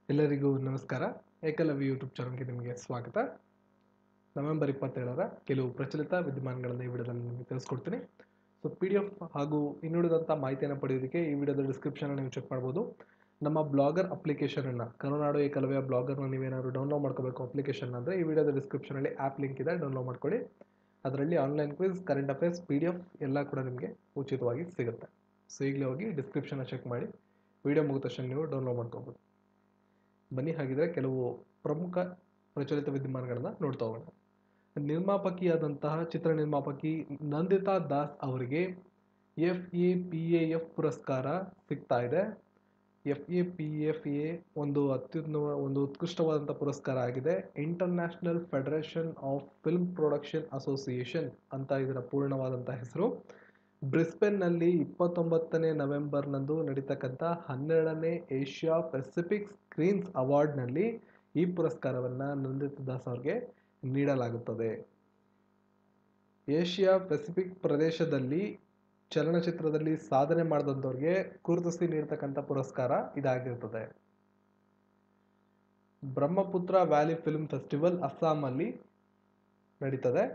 ಎಲ್ಲರಿಗೂ ನಮಸ್ಕಾರ. ಏಕಲವ್ಯ ಯೂಟ್ಯೂಬ್ ಚಾನಲ್ಗೆ ನಿಮಗೆ ಸ್ವಾಗತ. ನವೆಂಬರ್ 27ರ ಕೆಲವು ಪ್ರಚಲಿತ ವಿದ್ಯಮಾನಗಳನ್ನು ಈ ವಿಡಿಯೋದಲ್ಲಿ ನಿಮಗೆ ತಿಳಿಸ್ಕೊಡ್ತೀನಿ. ಸೊ PDF ಹಾಗೂ ಇನ್ನುಳಿದಂಥ ಮಾಹಿತಿಯನ್ನು ಪಡೆಯೋದಕ್ಕೆ ಈ ವಿಡಿಯೋದ ಡಿಸ್ಕ್ರಿಪ್ಷನ್ ನೀವು ಚೆಕ್ ಮಾಡ್ಬೋದು. ನಮ್ಮ ಬ್ಲಾಗರ್ ಅಪ್ಲಿಕೇಶನನ್ನು ಕರುನಾಡು ಏಕಲವ್ಯ ಬ್ಲಾಗರ್ನ ನೀವೇನಾದ್ರು ಡೌನ್ಲೋಡ್ ಮಾಡ್ಕೋಬೇಕು ಅಪ್ಲಿಕೇಶನ್ ಅಂದರೆ ಈ ವಿಡಿಯೋದ ಡಿಸ್ಕ್ರಿಪ್ಷನಲ್ಲಿ ಆ್ಯಪ್ ಲಿಂಕ್ ಇದೆ, ಡೌನ್ಲೋಡ್ ಮಾಡ್ಕೊಳ್ಳಿ. ಅದರಲ್ಲಿ online quiz, current affairs, PDF ಎಲ್ಲ ಕೂಡ ನಿಮಗೆ ಉಚಿತವಾಗಿ ಸಿಗುತ್ತೆ. ಸೊ ಈಗಲೇ ಹೋಗಿ ಡಿಸ್ಕ್ರಿಪ್ಷನ್ನ ಚೆಕ್ ಮಾಡಿ ವಿಡಿಯೋ ಮುಗಿದ ತಕ್ಷಣ ನೀವು ಡೌನ್ಲೋಡ್ ಮಾಡ್ಕೋಬೋದು. ಬನ್ನಿ ಹಾಗಿದ್ರೆ ಕೆಲವು ಪ್ರಮುಖ ಪ್ರಚಲಿತ ವಿದ್ಯಮಾನಗಳನ್ನ ನೋಡ್ತಾ ಹೋಗೋಣ. ನಿರ್ಮಾಪಕಿಯಾದಂತಹ ಚಿತ್ರ ನಿರ್ಮಾಪಕಿ ನಂದಿತಾ ದಾಸ್ ಅವರಿಗೆ FAPAF ಪುರಸ್ಕಾರ ಸಿಗ್ತಾ ಇದೆ. FAPFA ಒಂದು ಉತ್ಕೃಷ್ಟವಾದಂಥ ಪುರಸ್ಕಾರ ಆಗಿದೆ. International federation of film production association ಅಂತ ಇದರ ಪೂರ್ಣವಾದಂಥ ಹೆಸರು. ಬ್ರಿಸ್ಬೇನ್ನಲ್ಲಿ 29ನೇ ನವೆಂಬರ್ನಂದು ನಡೀತಕ್ಕಂಥ 12ನೇ ಏಷ್ಯಾ ಪೆಸಿಫಿಕ್ ಸ್ಕ್ರೀನ್ಸ್ ಅವಾರ್ಡ್ನಲ್ಲಿ ಈ ಪುರಸ್ಕಾರವನ್ನು ನಂದಿತಾ ದಾಸ್ ಅವರಿಗೆ ನೀಡಲಾಗುತ್ತದೆ. ಏಷ್ಯಾ ಪೆಸಿಫಿಕ್ ಪ್ರದೇಶದಲ್ಲಿ ಚಲನಚಿತ್ರದಲ್ಲಿ ಸಾಧನೆ ಮಾಡಿದಂಥವ್ರಿಗೆ ಗುರುತಿಸಿ ನೀಡತಕ್ಕಂಥ ಪುರಸ್ಕಾರ ಇದಾಗಿರ್ತದೆ. ಬ್ರಹ್ಮಪುತ್ರ ವ್ಯಾಲಿ ಫಿಲ್ಮ್ ಫೆಸ್ಟಿವಲ್ ಅಸ್ಸಾಮಲ್ಲಿ ನಡೀತದೆ.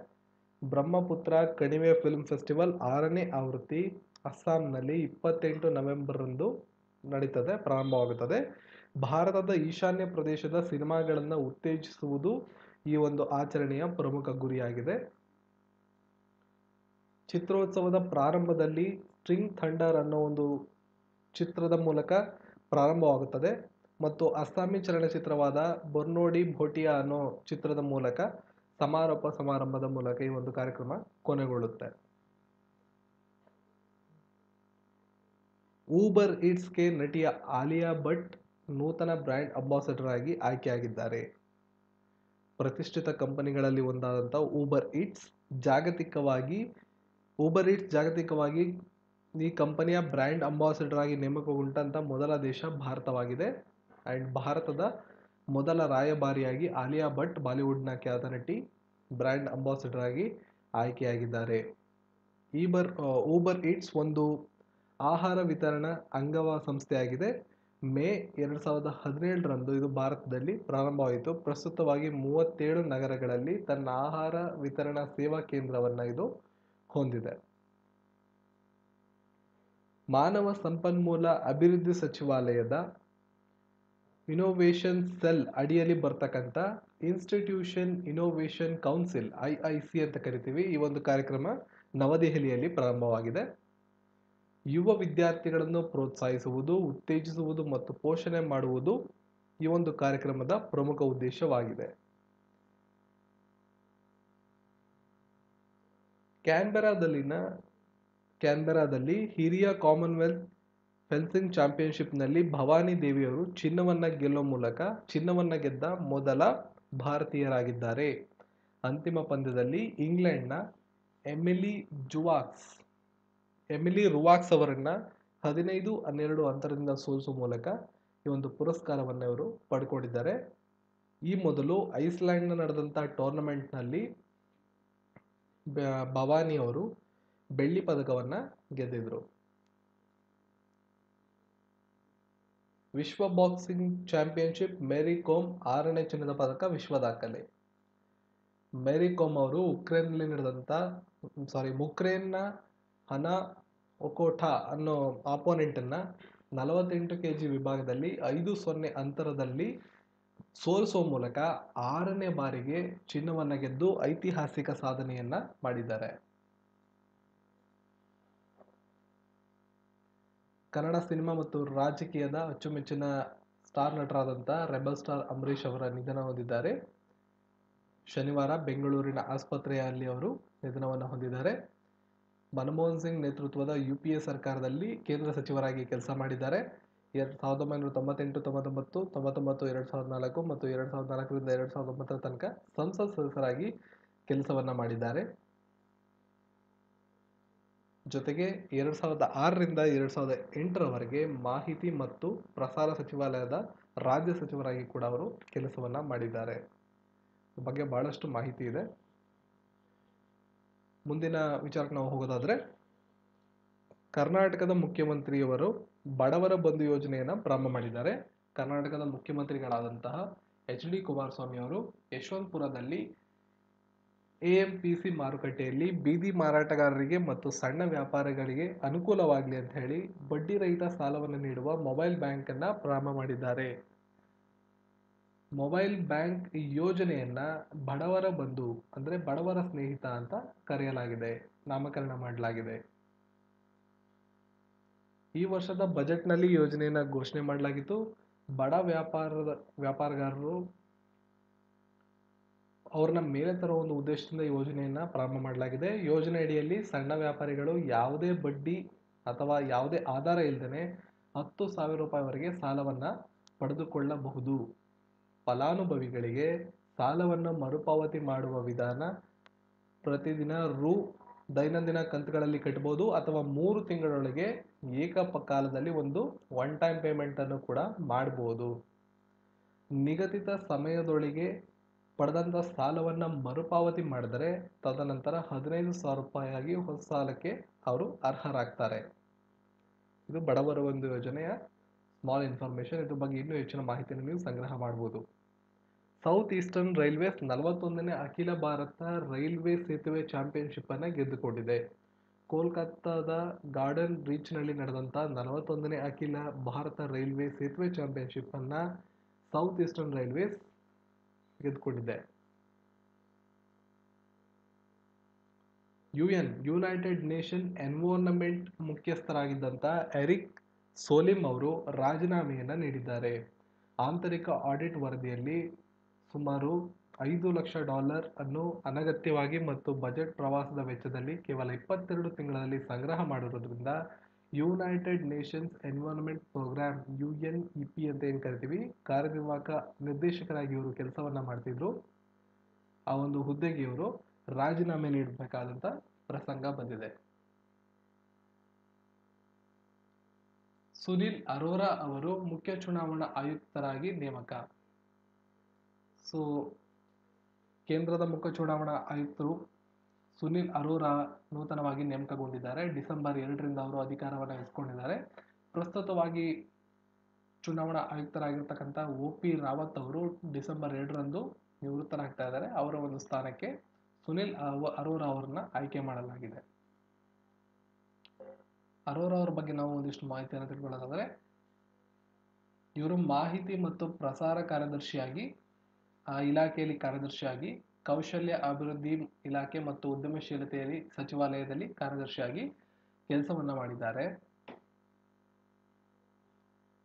ಬ್ರಹ್ಮಪುತ್ರ ಕಣಿವೆ ಫಿಲ್ಮ್ ಫೆಸ್ಟಿವಲ್ 6ನೇ ಆವೃತ್ತಿ ಅಸ್ಸಾಂನಲ್ಲಿ 28 ನವೆಂಬರ್ರಂದು ನಡೀತದೆ, ಪ್ರಾರಂಭವಾಗುತ್ತದೆ. ಭಾರತದ ಈಶಾನ್ಯ ಪ್ರದೇಶದ ಸಿನಿಮಾಗಳನ್ನು ಉತ್ತೇಜಿಸುವುದು ಈ ಒಂದು ಆಚರಣೆಯ ಪ್ರಮುಖ ಗುರಿಯಾಗಿದೆ. ಚಿತ್ರೋತ್ಸವದ ಪ್ರಾರಂಭದಲ್ಲಿ ಸ್ಟ್ರಿಂಗ್ ಥಂಡರ್ ಅನ್ನೋ ಒಂದು ಚಿತ್ರದ ಮೂಲಕ ಪ್ರಾರಂಭವಾಗುತ್ತದೆ ಮತ್ತು ಅಸ್ಸಾಮಿ ಚಲನಚಿತ್ರವಾದ ಬರ್ನೋಡಿ ಭೋಟಿಯಾ ಅನ್ನೋ ಚಿತ್ರದ ಮೂಲಕ ಸಮಾರಂಭದ ಮೂಲಕ ಈ ಒಂದು ಕಾರ್ಯಕ್ರಮ ಕೊನೆಗೊಳ್ಳುತ್ತೆ. ಊಬರ್ ಈಟ್ಸ್ಗೆ ನಟಿಯ ಆಲಿಯಾ ಭಟ್ ನೂತನ ಬ್ರ್ಯಾಂಡ್ ಅಂಬಾಸಡರ್ ಆಗಿ ಆಯ್ಕೆಯಾಗಿದ್ದಾರೆ. ಪ್ರತಿಷ್ಠಿತ ಕಂಪನಿಗಳಲ್ಲಿ ಒಂದಾದಂಥ ಊಬರ್ ಈಟ್ಸ್ ಜಾಗತಿಕವಾಗಿ ಈ ಕಂಪನಿಯ ಬ್ರ್ಯಾಂಡ್ ಅಂಬಾಸಡರ್ ಆಗಿ ನೇಮಕಗೊಂಡಂಥ ಮೊದಲ ದೇಶ ಭಾರತವಾಗಿದೆ. ಆ್ಯಂಡ್ ಭಾರತದ ಮೊದಲ ರಾಯಭಾರಿಯಾಗಿ ಆಲಿಯಾ ಭಟ್, ಬಾಲಿವುಡ್ನ ಖ್ಯಾತ ನಟಿ, ಬ್ರ್ಯಾಂಡ್ ಅಂಬಾಸಡರ್ ಆಗಿ ಆಯ್ಕೆಯಾಗಿದ್ದಾರೆ. ಊಬರ್ ಈಟ್ಸ್ ಒಂದು ಆಹಾರ ವಿತರಣಾ ಸಂಸ್ಥೆಯಾಗಿದೆ. ಮೇ 2017ರಂದು ಇದು ಭಾರತದಲ್ಲಿ ಪ್ರಾರಂಭವಾಯಿತು. ಪ್ರಸ್ತುತವಾಗಿ 37 ನಗರಗಳಲ್ಲಿ ತನ್ನ ಆಹಾರ ವಿತರಣಾ ಸೇವಾ ಕೇಂದ್ರವನ್ನು ಇದು ಹೊಂದಿದೆ. ಮಾನವ ಸಂಪನ್ಮೂಲ ಅಭಿವೃದ್ಧಿ ಸಚಿವಾಲಯದ ಇನೋವೇಷನ್ ಸೆಲ್ ಅಡಿಯಲ್ಲಿ ಬರ್ತಕ್ಕಂಥ ಇನ್ಸ್ಟಿಟ್ಯೂಷನ್ ಇನೋವೇಷನ್ ಕೌನ್ಸಿಲ್ IIC ಅಂತ ಕರಿತೀವಿ. ಈ ಒಂದು ಕಾರ್ಯಕ್ರಮ ನವದೆಹಲಿಯಲ್ಲಿ ಪ್ರಾರಂಭವಾಗಿದೆ. ಯುವ ವಿದ್ಯಾರ್ಥಿಗಳನ್ನು ಪ್ರೋತ್ಸಾಹಿಸುವುದು, ಉತ್ತೇಜಿಸುವುದು ಮತ್ತು ಪೋಷಣೆ ಮಾಡುವುದು ಈ ಒಂದು ಕಾರ್ಯಕ್ರಮದ ಪ್ರಮುಖ ಉದ್ದೇಶವಾಗಿದೆ. ಕ್ಯಾನ್ಬೆರಾದಲ್ಲಿ ಹಿರಿಯ ಕಾಮನ್ವೆಲ್ತ್ ಫೆನ್ಸಿಂಗ್ ಚಾಂಪಿಯನ್ಶಿಪ್ನಲ್ಲಿ ಭವಾನಿ ದೇವಿಯವರು ಚಿನ್ನವನ್ನು ಗೆದ್ದ ಮೊದಲ ಭಾರತೀಯರಾಗಿದ್ದಾರೆ. ಅಂತಿಮ ಪಂದ್ಯದಲ್ಲಿ ಇಂಗ್ಲೆಂಡ್ನ ಎಮಿಲಿ ರುವಾಕ್ಸ್ ಅವರನ್ನು 15-12 ಅಂತರದಿಂದ ಸೋಲಿಸುವ ಮೂಲಕ ಈ ಒಂದು ಪುರಸ್ಕಾರವನ್ನು ಇವರು ಪಡ್ಕೊಂಡಿದ್ದಾರೆ. ಈ ಮೊದಲು ಐಸ್ಲ್ಯಾಂಡ್ನ ನಡೆದಂಥ ಟೂರ್ನಮೆಂಟ್ನಲ್ಲಿ ಭವಾನಿ ಅವರು ಬೆಳ್ಳಿ ಪದಕವನ್ನು ಗೆದ್ದಿದ್ರು. ವಿಶ್ವ ಬಾಕ್ಸಿಂಗ್ ಚಾಂಪಿಯನ್ಶಿಪ್ ಮೇರಿ ಕೋಮ್ 6ನೇ ಚಿನ್ನದ ಪದಕ ವಿಶ್ವ ದಾಖಲೆ. ಮೇರಿ ಕೋಮ್ ಅವರು ಉಕ್ರೇನ್ನ ಹನಾ ಒಕೋಟಾ ಅನ್ನೋ ಆಪೋನೆಂಟನ್ನು 48 kg ವಿಭಾಗದಲ್ಲಿ 5-0 ಅಂತರದಲ್ಲಿ ಸೋಲಿಸುವ ಮೂಲಕ 6ನೇ ಬಾರಿಗೆ ಚಿನ್ನವನ್ನು ಗೆದ್ದು ಐತಿಹಾಸಿಕ ಸಾಧನೆಯನ್ನ ಮಾಡಿದ್ದಾರೆ. ಕನ್ನಡ ಸಿನಿಮಾ ಮತ್ತು ರಾಜಕೀಯದ ಅಚ್ಚುಮೆಚ್ಚಿನ ಸ್ಟಾರ್ ನಟರಾದಂಥ ರೆಬಲ್ ಸ್ಟಾರ್ ಅಂಬರೀಷ್ ಅವರ ನಿಧನ ಹೊಂದಿದ್ದಾರೆ. ಶನಿವಾರ ಬೆಂಗಳೂರಿನ ಆಸ್ಪತ್ರೆಯಲ್ಲಿ ಅವರು ನಿಧನವನ್ನು ಹೊಂದಿದ್ದಾರೆ. ಮನಮೋಹನ್ ಸಿಂಗ್ ನೇತೃತ್ವದ UPA ಸರ್ಕಾರದಲ್ಲಿ ಕೇಂದ್ರ ಸಚಿವರಾಗಿ ಕೆಲಸ ಮಾಡಿದ್ದಾರೆ. 1998, 99, 2004 ಮತ್ತು 2004ರಿಂದ 2009 ತನಕ ಸಂಸತ್ ಸದಸ್ಯರಾಗಿ ಕೆಲಸವನ್ನ ಮಾಡಿದ್ದಾರೆ. ಜೊತೆಗೆ 2006ರಿಂದ 2008ರವರೆಗೆ ಮಾಹಿತಿ ಮತ್ತು ಪ್ರಸಾರ ಸಚಿವಾಲಯದ ರಾಜ್ಯ ಸಚಿವರಾಗಿ ಕೂಡ ಅವರು ಕೆಲಸವನ್ನ ಮಾಡಿದ್ದಾರೆ. ಬಗ್ಗೆ ಬಹಳಷ್ಟು ಮಾಹಿತಿ ಇದೆ. ಮುಂದಿನ ವಿಚಾರಕ್ಕೆ ನಾವು ಹೋಗೋದಾದ್ರೆ, ಕರ್ನಾಟಕದ ಮುಖ್ಯಮಂತ್ರಿಯವರು ಬಡವರ ಬಂಧು ಯೋಜನೆಯನ್ನು ಪ್ರಾರಂಭ ಮಾಡಿದ್ದಾರೆ. ಕರ್ನಾಟಕದ ಮುಖ್ಯಮಂತ್ರಿಗಳಾದಂತಹ HD ಕುಮಾರಸ್ವಾಮಿ ಅವರು ಯಶವಂತಪುರದಲ್ಲಿ AMPC ಮಾರುಕಟ್ಟೆಯಲ್ಲಿ ಬೀದಿ ಮಾರಾಟಗಾರರಿಗೆ ಮತ್ತು ಸಣ್ಣ ವ್ಯಾಪಾರಿಗಳಿಗೆ ಅನುಕೂಲವಾಗಲಿ ಅಂತ ಹೇಳಿ ಬಡ್ಡಿ ರಹಿತ ಸಾಲವನ್ನು ನೀಡುವ ಮೊಬೈಲ್ ಬ್ಯಾಂಕ್ ಅನ್ನ ಪ್ರಾರಂಭ ಮಾಡಿದ್ದಾರೆ. ಮೊಬೈಲ್ ಬ್ಯಾಂಕ್ ಯೋಜನೆಯನ್ನ ಬಡವರ ಬಂಧು ಅಂದ್ರೆ ಬಡವರ ಸ್ನೇಹಿತ ಅಂತ ಕರೆಯಲಾಗಿದೆ, ನಾಮಕರಣ ಮಾಡಲಾಗಿದೆ. ಈ ವರ್ಷದ ಬಜೆಟ್ನಲ್ಲಿ ಯೋಜನೆಯನ್ನ ಘೋಷಣೆ ಮಾಡಲಾಗಿತ್ತು. ಬಡ ವ್ಯಾಪಾರಗಾರರು ಅವ್ರನ್ನ ಮೇಲೆ ತರುವ ಒಂದು ಉದ್ದೇಶದಿಂದ ಯೋಜನೆಯನ್ನ ಪ್ರಾರಂಭ ಮಾಡಲಾಗಿದೆ. ಯೋಜನೆ ಅಡಿಯಲ್ಲಿ ಸಣ್ಣ ವ್ಯಾಪಾರಿಗಳು ಯಾವುದೇ ಬಡ್ಡಿ ಅಥವಾ ಯಾವುದೇ ಆಧಾರ ಇಲ್ಲದೆ 10,000 ರೂಪಾಯಿವರೆಗೆ ಸಾಲವನ್ನ ಪಡೆದುಕೊಳ್ಳಬಹುದು. ಫಲಾನುಭವಿಗಳಿಗೆ ಸಾಲವನ್ನು ಮರುಪಾವತಿ ಮಾಡುವ ವಿಧಾನ ಪ್ರತಿದಿನ ದೈನಂದಿನ ಕಂತುಗಳಲ್ಲಿ ಕಟ್ಟಬಹುದು ಅಥವಾ 3 ತಿಂಗಳೊಳಗೆ ಏಕಕಾಲದಲ್ಲಿ ಒಂದು ಒನ್ ಟೈಮ್ ಪೇಮೆಂಟ್ ಅನ್ನು ಕೂಡ ಮಾಡಬಹುದು. ನಿಗದಿತ ಸಮಯದೊಳಗೆ ಪಡೆದಂತ ಸಾಲವನ್ನ ಮರುಪಾವತಿ ಮಾಡಿದರೆ ತದನಂತರ 15,000 ರೂಪಾಯಿಯಾಗಿ ಹೊಸ ಸಾಲಕ್ಕೆ ಅವರು ಅರ್ಹರಾಗ್ತಾರೆ. ಇದು ಬಡವರ ಒಂದು ಯೋಜನೆಯ ಸ್ಮಾಲ್ ಇನ್ಫಾರ್ಮೇಶನ್. ಇದ್ರ ಬಗ್ಗೆ ಇನ್ನೂ ಹೆಚ್ಚಿನ ಮಾಹಿತಿಯನ್ನು ನೀವು ಸಂಗ್ರಹ ಮಾಡಬಹುದು. ಸೌತ್ ಈಸ್ಟರ್ನ್ ರೈಲ್ವೇಸ್ 41ನೇ ಅಖಿಲ ಭಾರತ ರೈಲ್ವೆ ಸೇತುವೆ ಚಾಂಪಿಯನ್ಶಿಪ್ ಅನ್ನ ಗೆದ್ದುಕೊಂಡಿದೆ. ಕೋಲ್ಕತ್ತಾದ ಗಾರ್ಡನ್ ರೀಚ್ ನಲ್ಲಿ ನಡೆದಂತ 41ನೇ ಅಖಿಲ ಭಾರತ ರೈಲ್ವೆ ಸೇತುವೆ ಚಾಂಪಿಯನ್ಶಿಪ್ ಅನ್ನ ಸೌತ್ ಈಸ್ಟರ್ನ್ ರೈಲ್ವೇಸ್ ಗೆದ್ದುಕೊಂಡಿದೆ. ಯುನೈಟೆಡ್ ನೇಷನ್ ಎನ್ವೈರನ್ಮೆಂಟ್ ಮುಖ್ಯಸ್ಥರಾಗಿದ್ದಂತ ಎರಿಕ್ ಸೋಲಿಮ್ ಅವರು ರಾಜೀನಾಮೆಯನ್ನ ನೀಡಿದ್ದಾರೆ. ಆಂತರಿಕ ಆಡಿಟ್ ವರದಿಯಲ್ಲಿ ಸುಮಾರು $5 ಲಕ್ಷ ಅನ್ನು ಅನಗತ್ಯವಾಗಿ ಮತ್ತು ಬಜೆಟ್ ಪ್ರವಾಸದ ವೆಚ್ಚದಲ್ಲಿ ಕೇವಲ 22 ತಿಂಗಳಲ್ಲಿ ಸಂಗ್ರಹ ಮಾಡಿರೋದ್ರಿಂದ United Nations environment programme UNEP ಅಂತ ಏನ್ ಕರಿತೀವಿ, ಕಾರ್ಯನಿರ್ವಾಹಕ ನಿರ್ದೇಶಕರಾಗಿ ಇವರು ಕೆಲಸವನ್ನ ಮಾಡ್ತಿದ್ರು. ಆ ಒಂದು ಹುದ್ದೆಗೆ ಇವರು ರಾಜೀನಾಮೆ ನೀಡಬೇಕಾದಂತ ಪ್ರಸಂಗ ಬಂದಿದೆ. ಸುನಿಲ್ ಅರೋರಾ ಅವರು ಮುಖ್ಯ ಚುನಾವಣಾ ಆಯುಕ್ತರಾಗಿ ನೇಮಕ. ಕೇಂದ್ರದ ಮುಖ್ಯ ಚುನಾವಣಾ ಆಯುಕ್ತರು ಸುನಿಲ್ ಅರೋರಾ ನೂತನವಾಗಿ ನೇಮಕಗೊಂಡಿದ್ದಾರೆ. ಡಿಸೆಂಬರ್ 2ರಿಂದ ಅವರು ಅಧಿಕಾರವನ್ನು ವಹಿಸಿಕೊಂಡಿದ್ದಾರೆ. ಪ್ರಸ್ತುತವಾಗಿ ಚುನಾವಣಾ ಆಯುಕ್ತರಾಗಿರ್ತಕ್ಕಂಥ OP ರಾವತ್ ಅವರು ಡಿಸೆಂಬರ್ 2ರಂದು ನಿವೃತ್ತರಾಗ್ತಾ ಇದ್ದಾರೆ. ಅವರ ಒಂದು ಸ್ಥಾನಕ್ಕೆ ಸುನಿಲ್ ಅರೋರಾ ಅವರನ್ನ ಆಯ್ಕೆ ಮಾಡಲಾಗಿದೆ. ಅರೋರಾ ಅವರ ಬಗ್ಗೆ ನಾವು ಒಂದಿಷ್ಟು ಮಾಹಿತಿಯನ್ನು ತಿಳ್ಕೊಳ್ಳೋದಾದ್ರೆ, ಇವರು ಮಾಹಿತಿ ಮತ್ತು ಪ್ರಸಾರ ಕಾರ್ಯದರ್ಶಿಯಾಗಿ ಇಲಾಖೆಯಲ್ಲಿ ಕಾರ್ಯದರ್ಶಿಯಾಗಿ, ಕೌಶಲ್ಯ ಅಭಿವೃದ್ಧಿ ಇಲಾಖೆ ಮತ್ತು ಉದ್ಯಮಶೀಲತೆಯಲ್ಲಿ ಸಚಿವಾಲಯದಲ್ಲಿ ಕಾರ್ಯದರ್ಶಿಯಾಗಿ ಕೆಲಸವನ್ನ ಮಾಡಿದ್ದಾರೆ.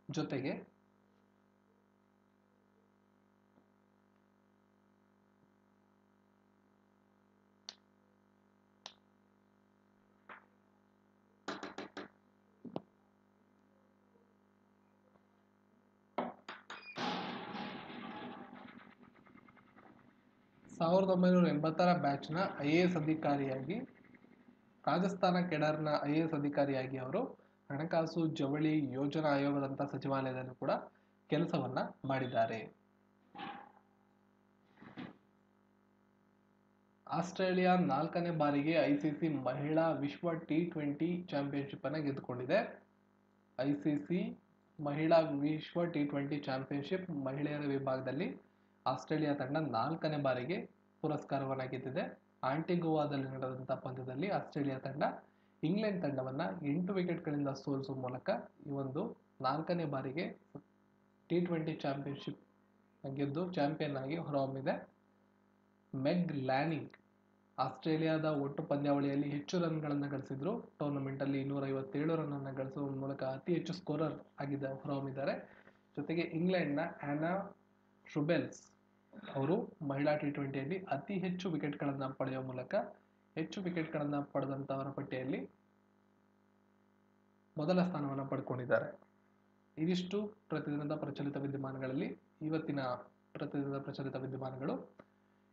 ಜೊತೆಗೆ ಸಾವಿರದ 1980ರ ಬ್ಯಾಚ್ನ IAS ಅಧಿಕಾರಿಯಾಗಿ, ರಾಜಸ್ಥಾನ ಕೆಡರ್ನ IAS ಅಧಿಕಾರಿಯಾಗಿ ಅವರು ಹಣಕಾಸು ಜವಳಿ ಯೋಜನಾ ಆಯೋಗದಂತ ಸಚಿವಾಲಯದಲ್ಲಿ ಕೂಡ ಕೆಲಸವನ್ನ ಮಾಡಿದ್ದಾರೆ. ಆಸ್ಟ್ರೇಲಿಯಾ 4ನೇ ಬಾರಿಗೆ ICC ಮಹಿಳಾ ವಿಶ್ವ T20 ಚಾಂಪಿಯನ್ಶಿಪ್ ಅನ್ನ ಗೆದ್ದುಕೊಂಡಿದೆ. ICC ಮಹಿಳಾ ವಿಶ್ವ T20 ಚಾಂಪಿಯನ್ಶಿಪ್ ಮಹಿಳೆಯರ ವಿಭಾಗದಲ್ಲಿ ಆಸ್ಟ್ರೇಲಿಯಾ ತಂಡ 4ನೇ ಬಾರಿಗೆ ಪುರಸ್ಕಾರವನ್ನ ಗೆದ್ದಿದೆ. ಆಂಟಿಗುವಾದಲ್ಲಿ ನಡೆದಂತಹ ಪಂದ್ಯದಲ್ಲಿ ಆಸ್ಟ್ರೇಲಿಯಾ ತಂಡ ಇಂಗ್ಲೆಂಡ್ ತಂಡವನ್ನ 8 ವಿಕೆಟ್ಗಳಿಂದ ಸೋಲಿಸುವ ಮೂಲಕ ಈ ಒಂದು 4ನೇ ಬಾರಿಗೆ T20 ಚಾಂಪಿಯನ್ಶಿಪ್ ಗೆದ್ದು ಚಾಂಪಿಯನ್ ಆಗಿ ಹೊರಹೊಮ್ಮಿದೆ. ಮೆಗ್ ಲ್ಯಾನಿಂಗ್ ಆಸ್ಟ್ರೇಲಿಯಾದ ಒಟ್ಟು ಪಂದ್ಯಾವಳಿಯಲ್ಲಿ ಹೆಚ್ಚು ರನ್ಗಳನ್ನು ಗಳಿಸಿದ್ರು. ಟೂರ್ನಮೆಂಟ್ ಅಲ್ಲಿ 257 ರನ್ ಅನ್ನು ಗಳಿಸುವ ಮೂಲಕ ಅತಿ ಹೆಚ್ಚು ಸ್ಕೋರರ್ ಆಗಿದ್ದ ಹೊರಹೊಮ್ಮಿದ್ದಾರೆ. ಜೊತೆಗೆ ಇಂಗ್ಲೆಂಡ್ನ ಆನಾ ಟ್ರೂಬೆಲ್ಸ್ ಅವರು ಮಹಿಳಾ T20ಯಲ್ಲಿ ಅತಿ ಹೆಚ್ಚು ವಿಕೆಟ್ಗಳನ್ನು ಪಡೆಯುವ ಮೂಲಕ ಹೆಚ್ಚು ವಿಕೆಟ್ಗಳನ್ನು ಪಡೆದಂತವರ ಪಟ್ಟಿಯಲ್ಲಿ ಮೊದಲ ಸ್ಥಾನವನ್ನು ಪಡ್ಕೊಂಡಿದ್ದಾರೆ. ಇದಿಷ್ಟು ಪ್ರತಿದಿನದ ಪ್ರಚಲಿತ ವಿದ್ಯಮಾನಗಳಲ್ಲಿ ಇವತ್ತಿನ ಪ್ರತಿದಿನದ ಪ್ರಚಲಿತ ವಿದ್ಯಮಾನಗಳು.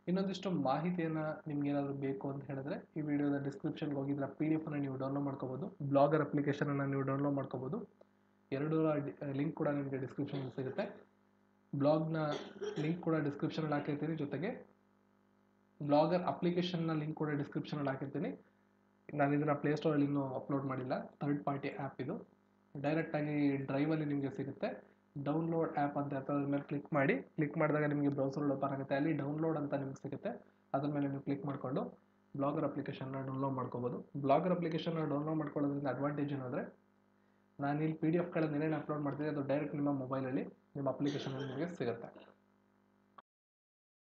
ಇನ್ನೊಂದಿಷ್ಟು ಮಾಹಿತಿಯನ್ನ ನಿಮ್ಗೆ ಏನಾದರೂ ಬೇಕು ಅಂತ ಹೇಳಿದ್ರೆ ಈ ವಿಡಿಯೋದ ಡಿಸ್ಕ್ರಿಪ್ಷನ್ಗೆ ಹೋಗಿದ್ರೆ PDF ಅನ್ನ ನೀವು ಡೌನ್ಲೋಡ್ ಮಾಡ್ಕೋಬಹುದು. ಬ್ಲಾಗರ್ ಅಪ್ಲಿಕೇಶನ್ ಅನ್ನ ನೀವು ಡೌನ್ಲೋಡ್ ಮಾಡ್ಕೋಬಹುದು. ಎರಡೂ ಲಿಂಕ್ ಕೂಡ ನಿಮಗೆ ಡಿಸ್ಕ್ರಿಪ್ಷನ್ ಸಿಗುತ್ತೆ. ಬ್ಲಾಗ್ನ ಲಿಂಕ್ ಕೂಡ ಡಿಸ್ಕ್ರಿಪ್ಷನ್ ಅಲ್ಲಿ ಹಾಕಿರ್ತೀನಿ. ಜೊತೆಗೆ ಬ್ಲಾಗರ್ ಅಪ್ಲಿಕೇಶನ್ನ ಲಿಂಕ್ ಕೂಡ ಡಿಸ್ಕ್ರಿಪ್ಷನ್ ಅಲ್ಲಿ ಹಾಕಿರ್ತೀನಿ. ನಾನು ಇದನ್ನ ಪ್ಲೇಸ್ಟೋರ್ ಅಲ್ಲಿ ಇನ್ನೂ ಅಪ್ಲೋಡ್ ಮಾಡಿಲ್ಲ. ಥರ್ಡ್ ಪಾರ್ಟಿ ಆ್ಯಪ್ ಇದು. ಡೈರೆಕ್ಟಾಗಿ ಡ್ರೈವಲ್ಲಿ ನಿಮಗೆ ಸಿಗುತ್ತೆ. ಡೌನ್ಲೋಡ್ ಆ್ಯಪ್ ಅಂತ ಇರ್ತದೆ, ಅದ್ರ ಮೇಲೆ ಕ್ಲಿಕ್ ಮಾಡಿದಾಗ ನಿಮಗೆ ಬ್ರೌಸರ್ ಓಪನ್ ಆಗುತ್ತೆ. ಅಲ್ಲಿ ಡೌನ್ಲೋಡ್ ಅಂತ ನಿಮ್ಗೆ ಸಿಗುತ್ತೆ. ಅದ್ರ ಮೇಲೆ ನೀವು ಕ್ಲಿಕ್ ಮಾಡಿಕೊಂಡು ಬ್ಲಾಗರ್ ಅಪ್ಲಿಕೇಶನ್ನ ಡೌನ್ಲೋಡ್ ಮಾಡ್ಕೋಬೋದು. ಬ್ಲಾಗರ್ ಅಪ್ಲಿಕೇಶನ್ನ ಡೌನ್ಲೋಡ್ ಮಾಡ್ಕೊಳ್ಳೋದ್ರಿಂದ ಅಡ್ವಾಂಟೇಜ್ ಏನಂದರೆ, ನಾನು ಇಲ್ಲಿ PDF ಗಳನ್ನು ಏನೇನು ಅಪ್ಲೋಡ್ ಮಾಡ್ತೀನಿ ಅದು ಡೈರೆಕ್ಟ್ ನಿಮ್ಮ ಮೊಬೈಲಲ್ಲಿ ನಿಮ್ಮ ಅಪ್ಲಿಕೇಶನಲ್ಲಿ ನಿಮಗೆ ಸಿಗುತ್ತೆ.